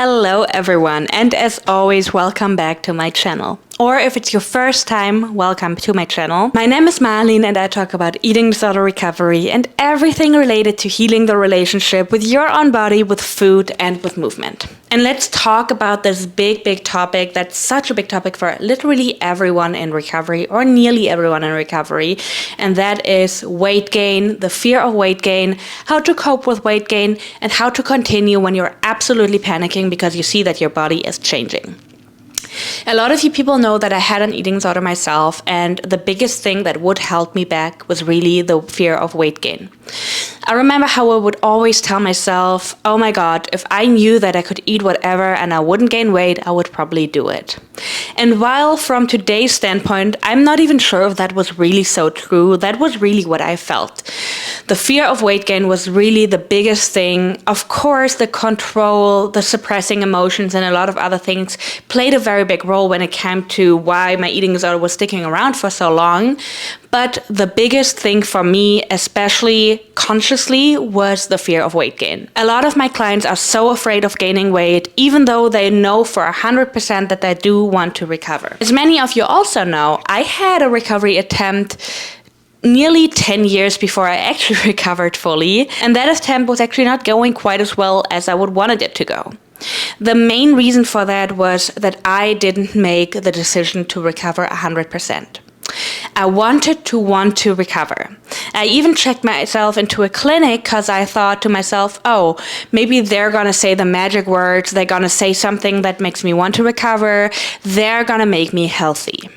Hello everyone, and as always, welcome back to my channel. Or if it's your first time, welcome to my channel. My name is Marlene and I talk about eating disorder recovery and everything related to healing the relationship with your own body, with food, and with movement. And let's talk about this big topic that's such a big topic for literally everyone in recovery, or nearly everyone in recovery, and that is weight gain, the fear of weight gain, how to cope with weight gain, and how to continue when you're absolutely panicking because you see that your body is changing. A lot of you people know that I had an eating disorder myself, and the biggest thing that would hold me back was really the fear of weight gain. I remember how I would always tell myself, oh my God, if I knew that I could eat whatever and I wouldn't gain weight, I would probably do it. And while from today's standpoint, I'm not even sure if that was really so true, that was really what I felt. The fear of weight gain was really the biggest thing. Of course, the control, the suppressing emotions, and a lot of other things played a very big role when it came to why my eating disorder was sticking around for so long. But the biggest thing for me, especially consciously, was the fear of weight gain. A lot of my clients are so afraid of gaining weight, even though they know for 100% that they do want to recover. As many of you also know, I had a recovery attempt nearly 10 years before I actually recovered fully, and that attempt was actually not going quite as well as I would wanted it to go. The main reason for that was that I didn't make the decision to recover 100%. I wanted to recover. I even checked myself into a clinic because I thought to myself, oh, maybe they're going to say the magic words, they're going to say something that makes me want to recover, they're going to make me healthy.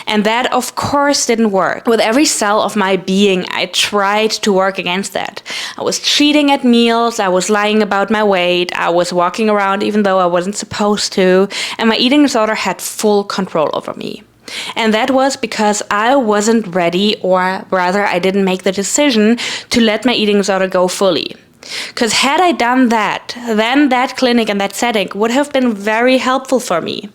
And that, of course, didn't work. With every cell of my being, I tried to work against that. I was cheating at meals, I was lying about my weight, I was walking around even though I wasn't supposed to, and my eating disorder had full control over me. And that was because I wasn't ready, or rather I didn't make the decision to let my eating disorder go fully. Because had I done that, then that clinic and that setting would have been very helpful for me.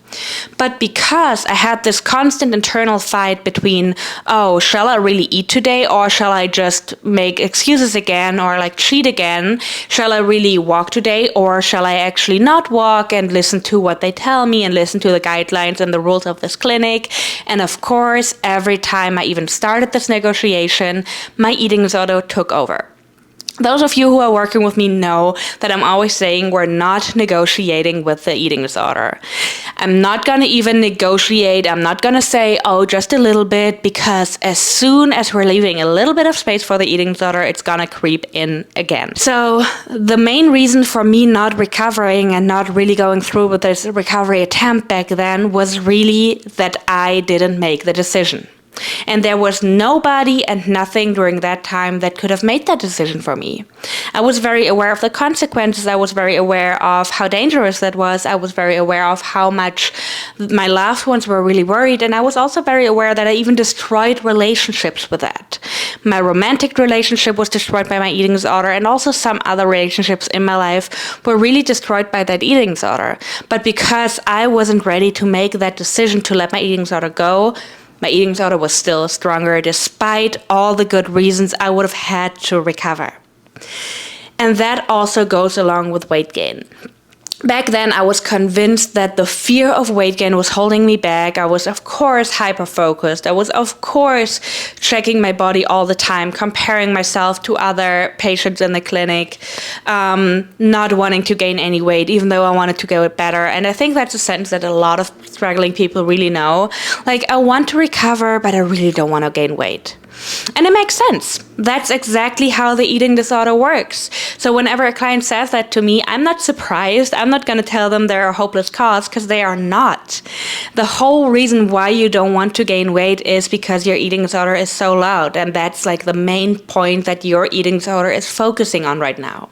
But because I had this constant internal fight between, oh, shall I really eat today, or shall I just make excuses again, or like cheat again? Shall I really walk today, or shall I actually not walk and listen to what they tell me and listen to the guidelines and the rules of this clinic? And of course, every time I even started this negotiation, my eating disorder took over. Those of you who are working with me know that I'm always saying we're not negotiating with the eating disorder. I'm not going to even negotiate. I'm not going to say, oh, just a little bit, because as soon as we're leaving a little bit of space for the eating disorder, it's going to creep in again. So the main reason for me not recovering and not really going through with this recovery attempt back then was really that I didn't make the decision. And there was nobody and nothing during that time that could have made that decision for me. I was very aware of the consequences. I was very aware of how dangerous that was. I was very aware of how much my loved ones were really worried. And I was also very aware that I even destroyed relationships with that. My romantic relationship was destroyed by my eating disorder, and also some other relationships in my life were really destroyed by that eating disorder. But because I wasn't ready to make that decision to let my eating disorder go, my eating disorder was still stronger despite all the good reasons I would have had to recover. And that also goes along with weight gain. Back then, I was convinced that the fear of weight gain was holding me back. I was, of course, hyper-focused. I was, of course, checking my body all the time, comparing myself to other patients in the clinic, not wanting to gain any weight, even though I wanted to get better. And I think that's a sentence that a lot of struggling people really know. Like, I want to recover, but I really don't want to gain weight. And it makes sense. That's exactly how the eating disorder works. So whenever a client says that to me, I'm not surprised. I'm not going to tell them they're a hopeless cause, because they are not. The whole reason why you don't want to gain weight is because your eating disorder is so loud. And that's like the main point that your eating disorder is focusing on right now.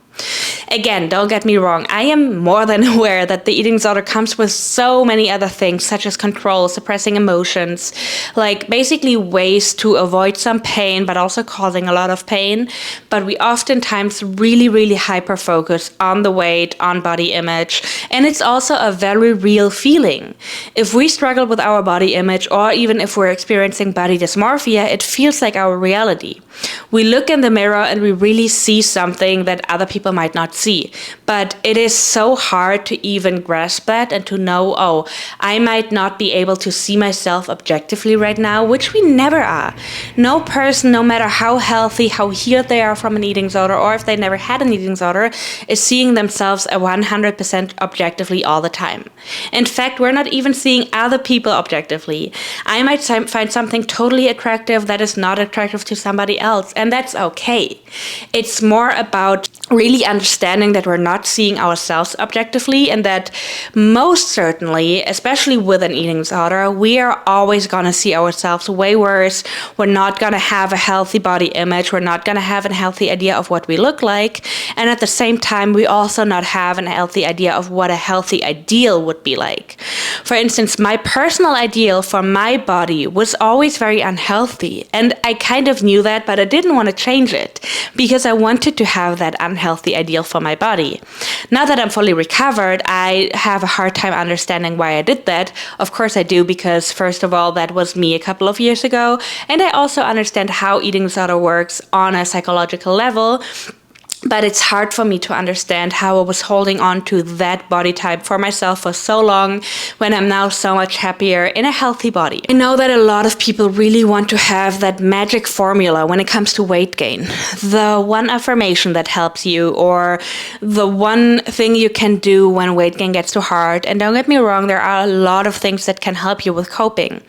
Again, don't get me wrong, I am more than aware that the eating disorder comes with so many other things, such as control, suppressing emotions, like basically ways to avoid some pain, but also causing a lot of pain. But we oftentimes really hyper-focus on the weight, on body image, and it's also a very real feeling. If we struggle with our body image, or even if we're experiencing body dysmorphia, it feels like our reality. We look in the mirror and we really see something that other people people might not see. But it is so hard to even grasp that and to know, oh, I might not be able to see myself objectively right now, which we never are. No person, no matter how healthy, how healed they are from an eating disorder, or if they never had an eating disorder, is seeing themselves 100% objectively all the time. In fact, we're not even seeing other people objectively. I might find something totally attractive that is not attractive to somebody else, and that's okay. It's more about really understanding that we're not seeing ourselves objectively, and that most certainly, especially with an eating disorder, we are always going to see ourselves way worse. We're not going to have a healthy body image. We're not going to have a healthy idea of what we look like. And at the same time, we also not have a healthy idea of what a healthy ideal would be like. For instance, my personal ideal for my body was always very unhealthy. And I kind of knew that, but I didn't want to change it because I wanted to have that unhealthy ideal for my body. Now that I'm fully recovered, I have a hard time understanding why I did that. Of course I do, because first of all, that was me a couple of years ago. And I also understand how eating disorder works on a psychological level. But it's hard for me to understand how I was holding on to that body type for myself for so long when I'm now so much happier in a healthy body. I know that a lot of people really want to have that magic formula when it comes to weight gain. The one affirmation that helps you, or the one thing you can do when weight gain gets too hard. And don't get me wrong, there are a lot of things that can help you with coping.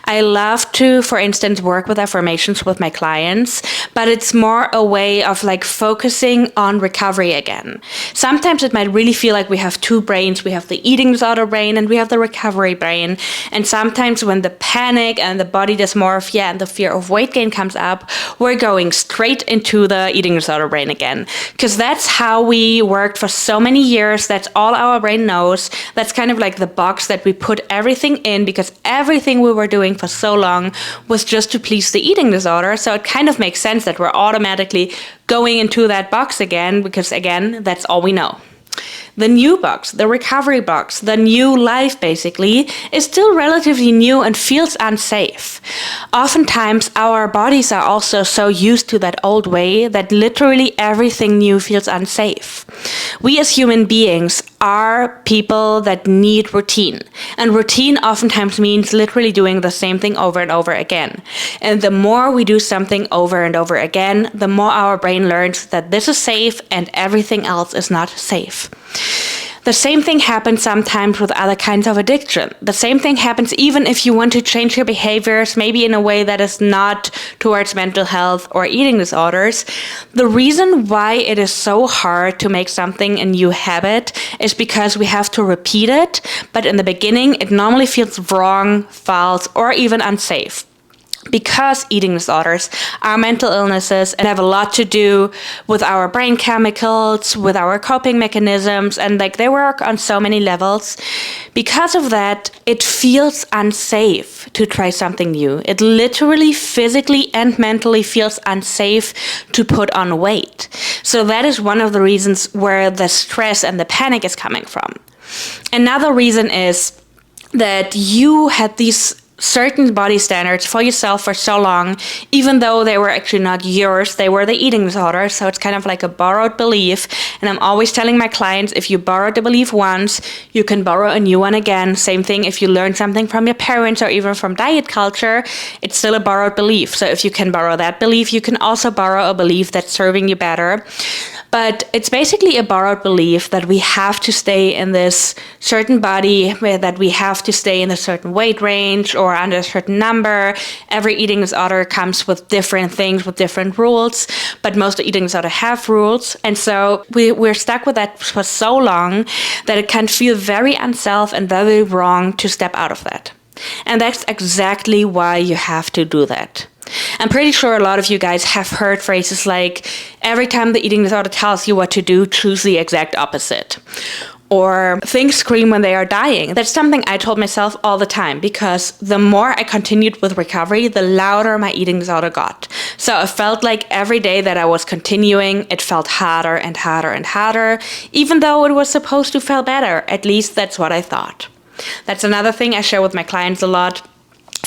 I love to, for instance, work with affirmations with my clients, but it's more a way of like focusing on recovery again. Sometimes it might really feel like we have two brains. We have the eating disorder brain and we have the recovery brain. And sometimes when the panic and the body dysmorphia and the fear of weight gain comes up, we're going straight into the eating disorder brain again. Because that's how we worked for so many years. That's all our brain knows. That's kind of like the box that we put everything in, because everything we were doing for so long was just to please the eating disorder. So it kind of makes sense that we're automatically going into that box again, because again, that's all we know. The new box, the recovery box, the new life basically, is still relatively new and feels unsafe. Oftentimes, our bodies are also so used to that old way that literally everything new feels unsafe. We as human beings are people that need routine. And routine oftentimes means literally doing the same thing over and over again. And the more we do something over and over again, the more our brain learns that this is safe and everything else is not safe. The same thing happens sometimes with other kinds of addiction. The same thing happens even if you want to change your behaviors, maybe in a way that is not towards mental health or eating disorders. The reason why it is so hard to make something a new habit is because we have to repeat it, but in the beginning it normally feels wrong, false, or even unsafe. Because eating disorders are mental illnesses and have a lot to do with our brain chemicals, with our coping mechanisms, and like they work on so many levels. Because of that, it feels unsafe to try something new. It literally, physically, and mentally feels unsafe to put on weight. So that is one of the reasons where the stress and the panic is coming from. Another reason is that you had these certain body standards for yourself for so long, even though they were actually not yours, they were the eating disorder. So it's kind of like a borrowed belief. And I'm always telling my clients, if you borrowed the belief once, you can borrow a new one again. Same thing if you learn something from your parents or even from diet culture, it's still a borrowed belief. So if you can borrow that belief, you can also borrow a belief that's serving you better. But it's basically a borrowed belief that we have to stay in this certain body, that we have to stay in a certain weight range or under a certain number. Every eating disorder comes with different things, with different rules, but most eating disorders have rules. And so we're stuck with that for so long that it can feel very unsafe and very wrong to step out of that. And that's exactly why you have to do that. I'm pretty sure a lot of you guys have heard phrases like, every time the eating disorder tells you what to do, choose the exact opposite. Or things scream when they are dying. That's something I told myself all the time, because the more I continued with recovery, the louder my eating disorder got. So I felt like every day that I was continuing, it felt harder and harder and harder, even though it was supposed to feel better. At least that's what I thought. That's another thing I share with my clients a lot.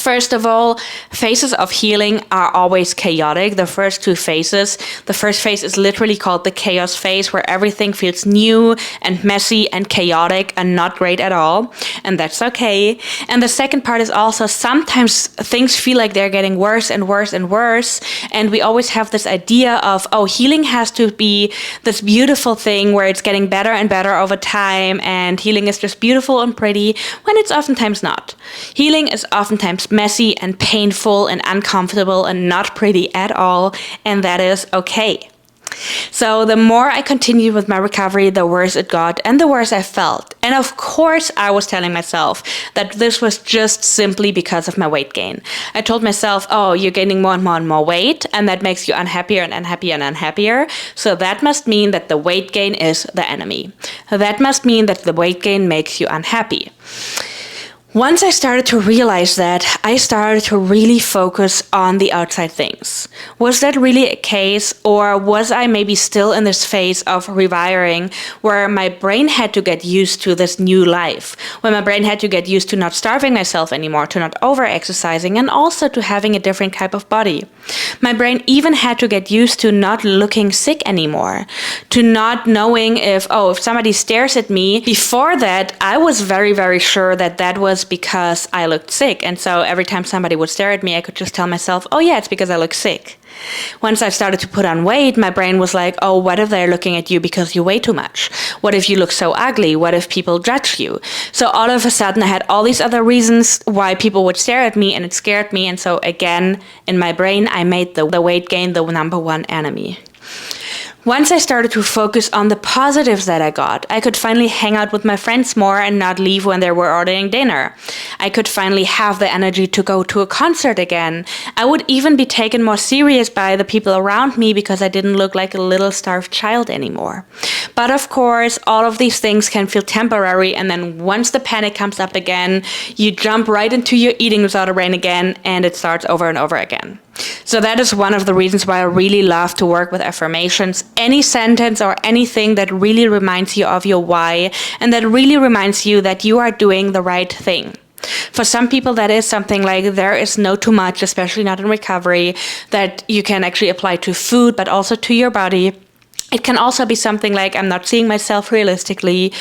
First of all, phases of healing are always chaotic. The first two phases, the first phase is literally called the chaos phase, where everything feels new and messy and chaotic and not great at all. And that's okay. And the second part is also sometimes things feel like they're getting worse and worse and worse. And we always have this idea of, oh, healing has to be this beautiful thing where it's getting better and better over time. And healing is just beautiful and pretty, when it's oftentimes not. Healing is oftentimes messy and painful and uncomfortable and not pretty at all, and that is okay. So the more I continued with my recovery, the worse it got and the worse I felt. And of course, I was telling myself that this was just simply because of my weight gain. I told myself, oh, you're gaining more and more and more weight, and that makes you unhappier and unhappier and unhappier. So that must mean that the weight gain is the enemy. That must mean that the weight gain makes you unhappy. Once I started to realize that, I started to really focus on the outside things. Was that really a case, or was I maybe still in this phase of rewiring where my brain had to get used to this new life, where my brain had to get used to not starving myself anymore, to not over-exercising, and also to having a different type of body. My brain even had to get used to not looking sick anymore, to not knowing if somebody stares at me. Before that, I was very, very sure that that was because I looked sick. And so every time somebody would stare at me, I could just tell myself, oh yeah, it's because I look sick. Once I started to put on weight, my brain was like, oh, what if they're looking at you because you weigh too much? What if you look so ugly? What if people judge you? So all of a sudden, I had all these other reasons why people would stare at me, and it scared me. And so again, in my brain, I made the weight gain the number one enemy. Once I started to focus on the positives that I got, I could finally hang out with my friends more and not leave when they were ordering dinner. I could finally have the energy to go to a concert again. I would even be taken more serious by the people around me because I didn't look like a little starved child anymore. But of course, all of these things can feel temporary, and then once the panic comes up again, you jump right into your eating disorder brain again, and it starts over and over again. So that is one of the reasons why I really love to work with affirmations. Any sentence or anything that really reminds you of your why, and that really reminds you that you are doing the right thing. For some people, that is something like there is no too much, especially not in recovery, that you can actually apply to food, but also to your body. It can also be something like, I'm not seeing myself realistically,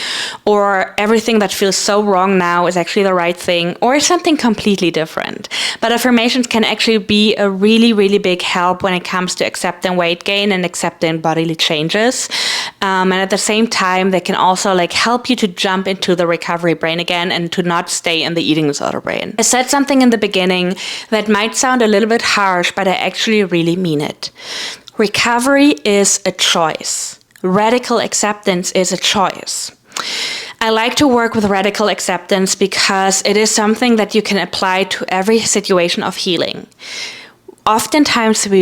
or everything that feels so wrong now is actually the right thing, or something completely different. But affirmations can actually be a really, really big help when it comes to accepting weight gain and accepting bodily changes. And at the same time, they can also help you to jump into the recovery brain again and to not stay in the eating disorder brain. I said something in the beginning that might sound a little bit harsh, but I actually really mean it. Recovery is a choice. Radical acceptance is a choice. I like to work with radical acceptance because it is something that you can apply to every situation of healing. Oftentimes, we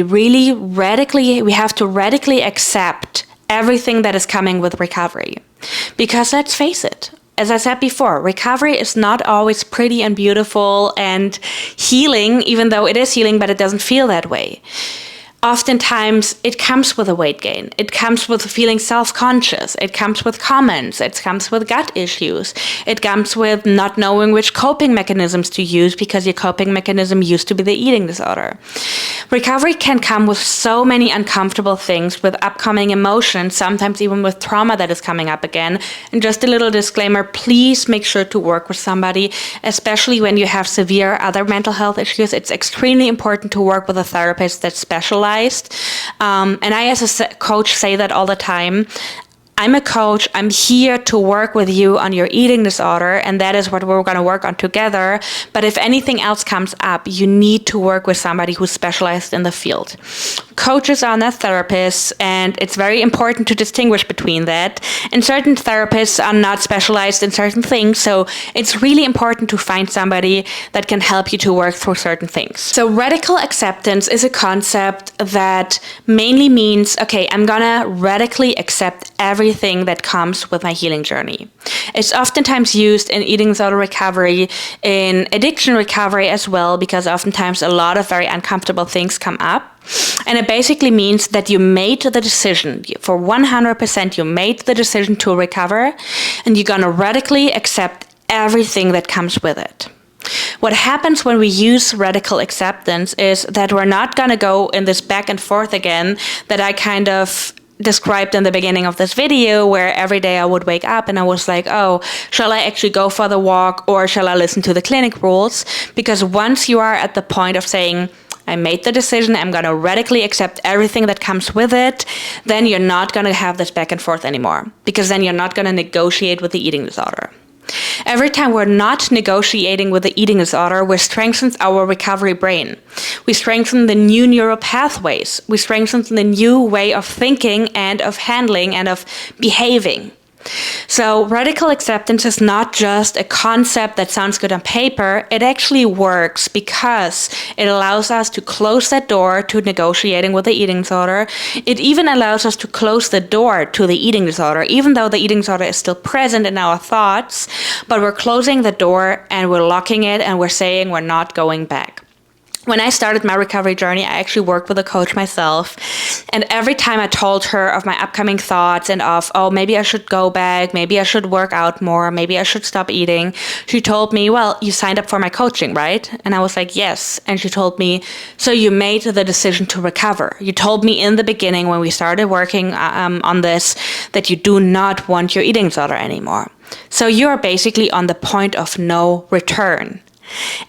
have to radically accept everything that is coming with recovery. Because let's face it, as I said before, recovery is not always pretty and beautiful and healing, even though it is healing, but it doesn't feel that way. Oftentimes, it comes with a weight gain. It comes with feeling self-conscious. It comes with comments. It comes with gut issues. It comes with not knowing which coping mechanisms to use because your coping mechanism used to be the eating disorder. Recovery can come with so many uncomfortable things, with upcoming emotions, sometimes even with trauma that is coming up again. And just a little disclaimer, please make sure to work with somebody, especially when you have severe other mental health issues. It's extremely important to work with a therapist that's specialized. And I, as a coach, say that all the time. I'm a coach. I'm here to work with you on your eating disorder, and that is what we're going to work on together. But if anything else comes up, you need to work with somebody who's specialized in the field. Coaches are not therapists, and it's very important to distinguish between that. And certain therapists are not specialized in certain things, so it's really important to find somebody that can help you to work through certain things. So radical acceptance is a concept that mainly means, okay, I'm gonna radically accept everything that comes with my healing journey. It's oftentimes used in eating disorder recovery, in addiction recovery as well, because oftentimes a lot of very uncomfortable things come up. And it basically means that you made the decision, for 100% you made the decision to recover, and you're gonna radically accept everything that comes with it. What happens when we use radical acceptance is that we're not going to go in this back and forth again that I kind of described in the beginning of this video, where every day I would wake up and I was like, oh, shall I actually go for the walk or shall I listen to the clinic rules? Because once you are at the point of saying, I made the decision, I'm going to radically accept everything that comes with it, then you're not going to have this back and forth anymore, because then you're not going to negotiate with the eating disorder. Every time we're not negotiating with the eating disorder, we strengthen our recovery brain. We strengthen the new neural pathways. We strengthen the new way of thinking and of handling and of behaving. So radical acceptance is not just a concept that sounds good on paper. It actually works because it allows us to close that door to negotiating with the eating disorder. It even allows us to close the door to the eating disorder, even though the eating disorder is still present in our thoughts, but we're closing the door and we're locking it and we're saying we're not going back. When I started my recovery journey, I actually worked with a coach myself. And every time I told her of my upcoming thoughts and of, oh, maybe I should go back, maybe I should work out more, maybe I should stop eating, she told me, well, you signed up for my coaching, right? And I was like, yes. And she told me, so you made the decision to recover. You told me in the beginning when we started working on this that you do not want your eating disorder anymore. So you're basically on the point of no return.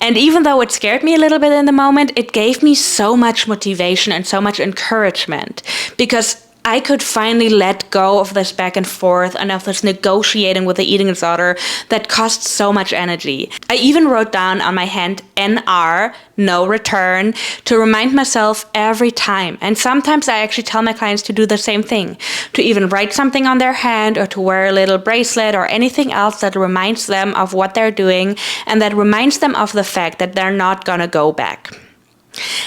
And even though it scared me a little bit in the moment, it gave me so much motivation and so much encouragement, because I could finally let go of this back and forth and of this negotiating with the eating disorder that costs so much energy. I even wrote down on my hand NR, no return, to remind myself every time. And sometimes I actually tell my clients to do the same thing, to even write something on their hand or to wear a little bracelet or anything else that reminds them of what they're doing and that reminds them of the fact that they're not gonna go back.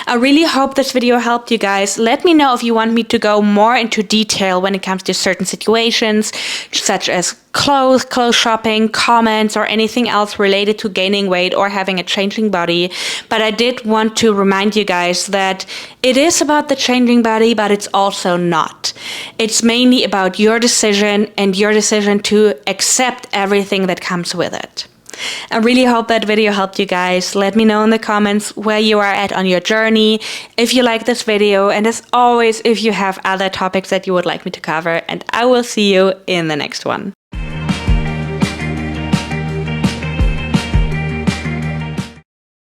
I really hope this video helped you guys. Let me know if you want me to go more into detail when it comes to certain situations, such as clothes shopping, comments, or anything else related to gaining weight or having a changing body. But I did want to remind you guys that it is about the changing body, but it's also not. It's mainly about your decision and your decision to accept everything that comes with it. I really hope that video helped you guys. Let me know in the comments where you are at on your journey, if you like this video, and as always, if you have other topics that you would like me to cover, and I will see you in the next one.